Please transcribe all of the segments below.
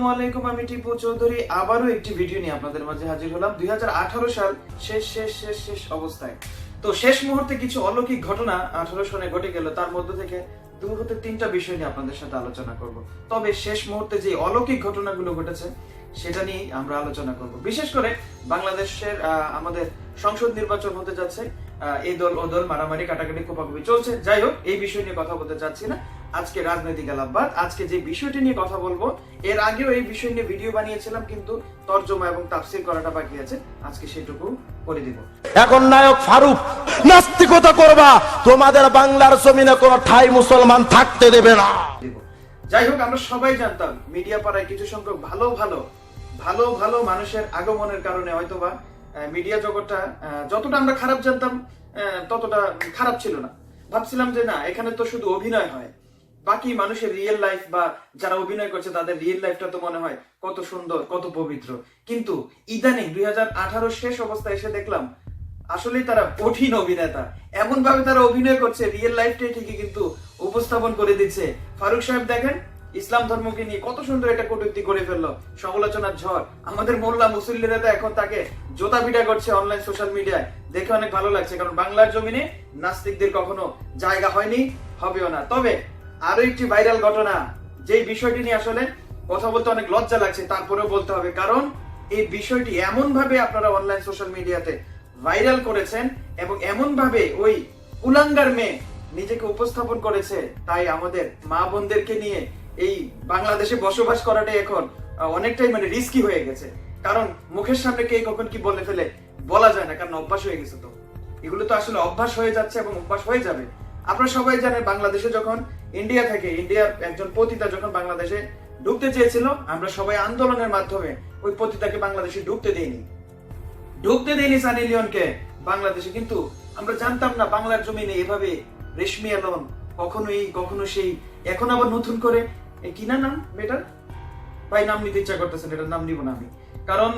আসসালামু আলাইকুম, আমি টিপু চৌধুরী আবারও একটি ভিডিও নিয়ে আপনাদের মাঝে হাজির হলাম। 2018 সাল শেষ অবস্থায়। তো শেষ মুহূর্তে কিছু অলৌকিক ঘটনা 18 সনে ঘটে গেল। তার মধ্য থেকে 2 হতে 3টা বিষয় নিয়ে আপনাদের সাথে আলোচনা করব। তবে শেষ মুহূর্তে যে অলৌকিক ঘটনাগুলো ঘটেছে সেটা নিয়ে আমরা আলোচনা করব। বিশেষ করে বাংলাদেশের আমাদের সংসদ নির্বাচন হতে যাচ্ছে। এই দল ও দল মারামারি কাটাকাটি কোপাকুপি চলছে। যাই হোক, এই বিষয় নিয়ে কথা বলতে চাচ্ছি না। আজকে রাজনৈতিক আলাপবাদ। আজকে যে বিষয়টি নিয়ে কথা বলবো, এর আগেও এই বিষয় নিয়ে ভিডিও বানিয়েছিলাম, কিন্তু তরজমা এবং তাফসীর করাটা বাকি আছে। আজকে সেটুকু করে দিব। এখন নায়ক ফারুক নাস্তিকতা করবা, তোমাদের বাংলার জমিনে কোনো ঠাই মুসলমান থাকতে দেবে না। যাই হোক, আমরা সবাই জানতাম মিডিয়া পাড়ায় কিছু সংখ্যক ভালো মানুষের আগমনের কারণে হয়তোবা মিডিয়া জগৎটা যতটা আমরা খারাপ জানতাম ততটা খারাপ ছিল না। ভাবছিলাম যে না, এখানে তো শুধু অভিনয় হয়, বাকি মানুষের রিয়েল লাইফ বা যারা অভিনয় করছে তাদের রিয়েল লাইফটা তো মনে হয় কত সুন্দর, কত পবিত্র। কিন্তু ইদানিং 2018 শেষ অবস্থায় এসে দেখলাম আসলেই তারা কঠিন অভিনেতা। এমন ভাবে তারা অভিনয় করছে, রিয়েল লাইফটাই ঠিকই কিন্তু উপস্থাপন করে দিচ্ছে। ফারুক সাহেব দেখেন, ইসলাম ধর্মকে নিয়ে কত সুন্দর একটা কটূক্তি করে ফেললো, সমালোচনার ঝড়। আমাদের মোল্লা মুসল্লিরা তো এখন তাকে জোতা পিটা করছে অনলাইন সোশ্যাল মিডিয়ায়। দেখে অনেক ভালো লাগছে, কারণ বাংলার জমিনে নাস্তিকদের কখনো জায়গা হয়নি, হবেও না। তবে আরো একটি ভাইরাল ঘটনা, যেই বিষয়টি নিয়ে আসলে কথা বলতে অনেক লজ্জা লাগছে, তারপরেও বলতে হবে, কারণ এই বিষয়টি এমন ভাবে আপনারা অনলাইন সোশ্যাল মিডিয়াতে ভাইরাল করেছেন এবং এমন ভাবে ওই কুলাঙ্গার মেয়ে নিজেকে উপস্থাপন করেছে, তাই আমাদের মা বোনদেরকে নিয়ে এই বাংলাদেশে বসবাস করাটাই এখন অনেকটাই রিস্কি হয়ে গেছে। কারণ মুখের সামনে কে কখন কি বলে ফেলে বলা যায় না, কারণ অভ্যাস হয়ে গেছে। তো এগুলো তো আসলে অভ্যাস হয়ে যাচ্ছে এবং অভ্যাস হয়ে যাবে। আপনারা সবাই জানেন, বাংলাদেশে যখন ইন্ডিয়ার একজন পতিতা যখন বাংলাদেশে ঢুকতে চেয়েছিল, আমরা সবাই আন্দোলনের মাধ্যমে ওই পতিতাকে বাংলাদেশে ঢুকতে দেইনি সানি লিওনকে বাংলাদেশে। কিন্তু আমরা জানতাম না বাংলার জমিনে এভাবে রেশমি আলম কখনো সেই। এখন আবার নতুন করে কি নাম বেটার ভাই, নাম নিতে ইচ্ছা করতেছেন, এটার নাম নিব না আমি, কারণ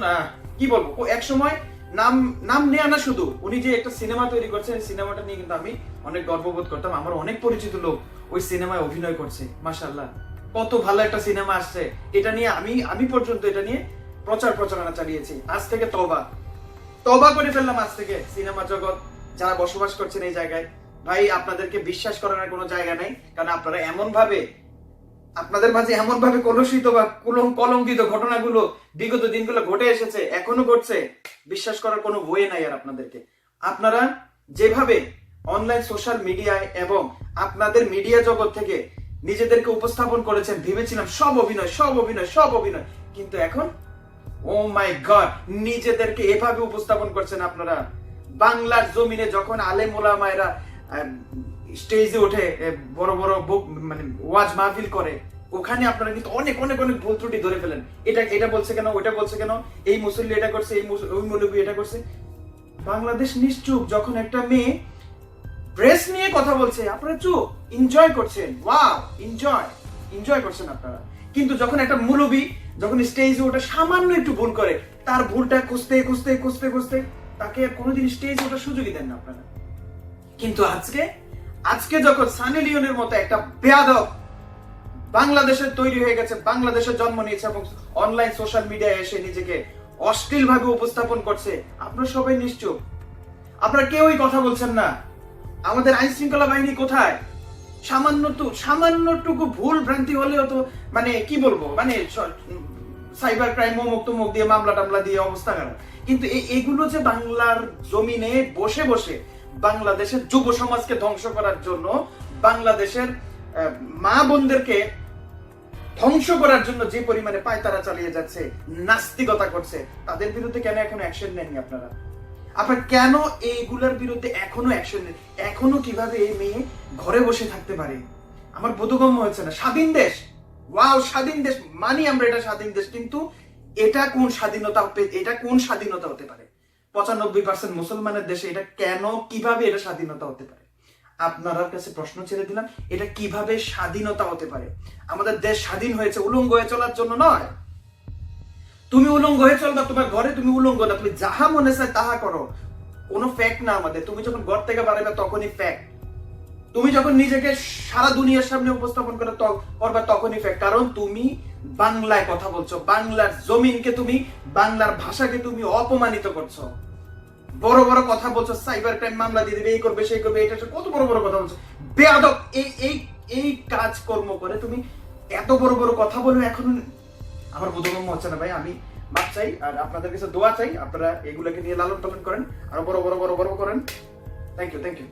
কি বলবো, এক সময় নাম নেয়া না, শুধু উনি যে একটা সিনেমা তৈরি করছেন, সিনেমাটা নিয়ে কিন্তু আমি অনেক গর্ববোধ করতাম। আমার অনেক পরিচিত লোক ওই সিনেমায় অভিনয় করছে, মাশাআল্লাহ, কত ভালো একটা সিনেমা আসছে। এটা নিয়ে আমি পর্যন্ত এটা নিয়ে প্রচারণা চালিয়েছি। আজ থেকে তবা করে ফেললাম। আজ থেকে সিনেমা জগৎ যারা বসবাস করছেন এই জায়গায়, ভাই আপনাদেরকে বিশ্বাস করার কোনো জায়গা নেই, কারণ আপনারা আপনাদের মাঝে এমন ভাবে কলুষিত বা কলঙ্কিত ঘটনাগুলো বিগত দিনগুলো ঘটে এসেছে, এখনো ঘটছে। বিশ্বাস করার কোনো বই নাই আর আপনাদেরকে। আপনারা যেভাবে অনলাইন সোশ্যাল মিডিয়ায় এবং আপনাদের মিডিয়া জগৎ থেকে নিজেদেরকে উপস্থাপন করেছেন, ভেবেছিলাম সব অভিনয়, কিন্তু এখন ও মাই গড, নিজেদেরকে এভাবে উপস্থাপন করছেন আপনারা। বাংলার জমিনে যখন আলেম ওলামায়েরা স্টেজে ওঠে, বড় ওয়াজ মাহফিল করে, ওখানে আপনারা কিন্তু অনেক ভুল ত্রুটি ধরে ফেলেন। এটা বলছে কেন, ওইটা বলছে কেন, এই মুসল্লি এটা করছে, ওই মৌলবী এটা করছে। বাংলাদেশ নিশ্চুপ। যখন একটা মেয়ে ড্রেস নিয়ে কথা বলছে, আপনারা চুপ, এনজয় করছেন। ওয়াও, এনজয় করছেন আপনারা। কিন্তু যখন একটা মৌলবী যখন স্টেজে ওঠে, সামান্য একটু ভুল করে, তার ভুলটা খুঁজতে তাকে কোনোদিন স্টেজে ওঠার সুযোগই দেন না আপনারা। কিন্তু আজকে যখন সানি লিওনের মতো একটা বেয়াদব বাংলাদেশের তৈরি হয়ে গেছে, বাংলাদেশের জন্ম নিয়েছে এবং অনলাইন সোশ্যাল মিডিয়ায় এসে নিজেকে অশ্লীল ভাবে উপস্থাপন করছে, আপনারা সবাই নিশ্চুপ। আপনারা কেউই কথা বলছেন না। আমাদের আইন শৃঙ্খলা বাহিনী কোথায়? সামান্যটুকু ভুল ভ্রান্তি হলেও তো কি বলবো, সাইবার ক্রাইম মুখ দিয়ে মামলা টামলা দিয়ে অবস্থা খারাপ। কিন্তু এগুলো যে বাংলার জমিনে বসে বাংলাদেশের যুব সমাজকে ধ্বংস করার জন্য, বাংলাদেশের মা বোনদেরকে ধ্বংস করার জন্য যে পরিমাণে পায়তারা চালিয়ে যাচ্ছে, নাস্তিকতা করছে, তাদের বিরুদ্ধে কেন এখনো অ্যাকশন নেননি আপনারা? কেন এইগুলোর বিরুদ্ধে এখনো অ্যাকশন নেন? এখনো কিভাবে এই মেয়ে ঘরে বসে থাকতে পারে? আমার বোধগম্য হচ্ছে না। স্বাধীন দেশ, ওয়াও, স্বাধীন দেশ মানি আমরা, এটা স্বাধীন দেশ, কিন্তু এটা কোন স্বাধীনতা হতে পারে? 95% মুসলমানের দেশে এটা কিভাবে এটা স্বাধীনতা হতে পারে? আপনার কাছে প্রশ্ন ছেড়ে দিলাম, এটা কিভাবে স্বাধীনতা হতে পারে? আমাদের দেশ স্বাধীন হয়েছে উলঙ্গ হয়ে চলার জন্য নয়। তুমি উলঙ্গ হয়ে চলবা, তোমার ঘরে তুমি উলঙ্গ না, তুমি যাহা মনে চায় তাহা করো, কোনো ফ্যাক্ট না আমাদের। তুমি যখন ঘর থেকে বাড়াবে তখনই ফ্যাক্ট। তুমি যখন নিজেকে সারা দুনিয়ার সামনে উপস্থাপন করবা তখনই ফেক, কারণ তুমি বাংলায় কথা বলছো, বাংলার জমিনকে তুমি, বাংলার ভাষাকে তুমি অপমানিত করছো, বড় বড় কথা বলছো, সাইবার ক্রাইম মামলা দিয়ে দিবে, এই করবে সেই করবে, এটা কত বড় বড় কথা বলছো, বেয়াদব। এই এই এই কাজ কর্ম করে তুমি এত বড় বড় কথা বলো, এখন আমার বোধগম্য হচ্ছে না ভাই। আমি মাপ চাই আর আপনাদের কাছে দোয়া চাই, আপনারা এগুলোকে নিয়ে লালন পালন করেন, আরো বড় বড় বড় বড় করেন। Thank you.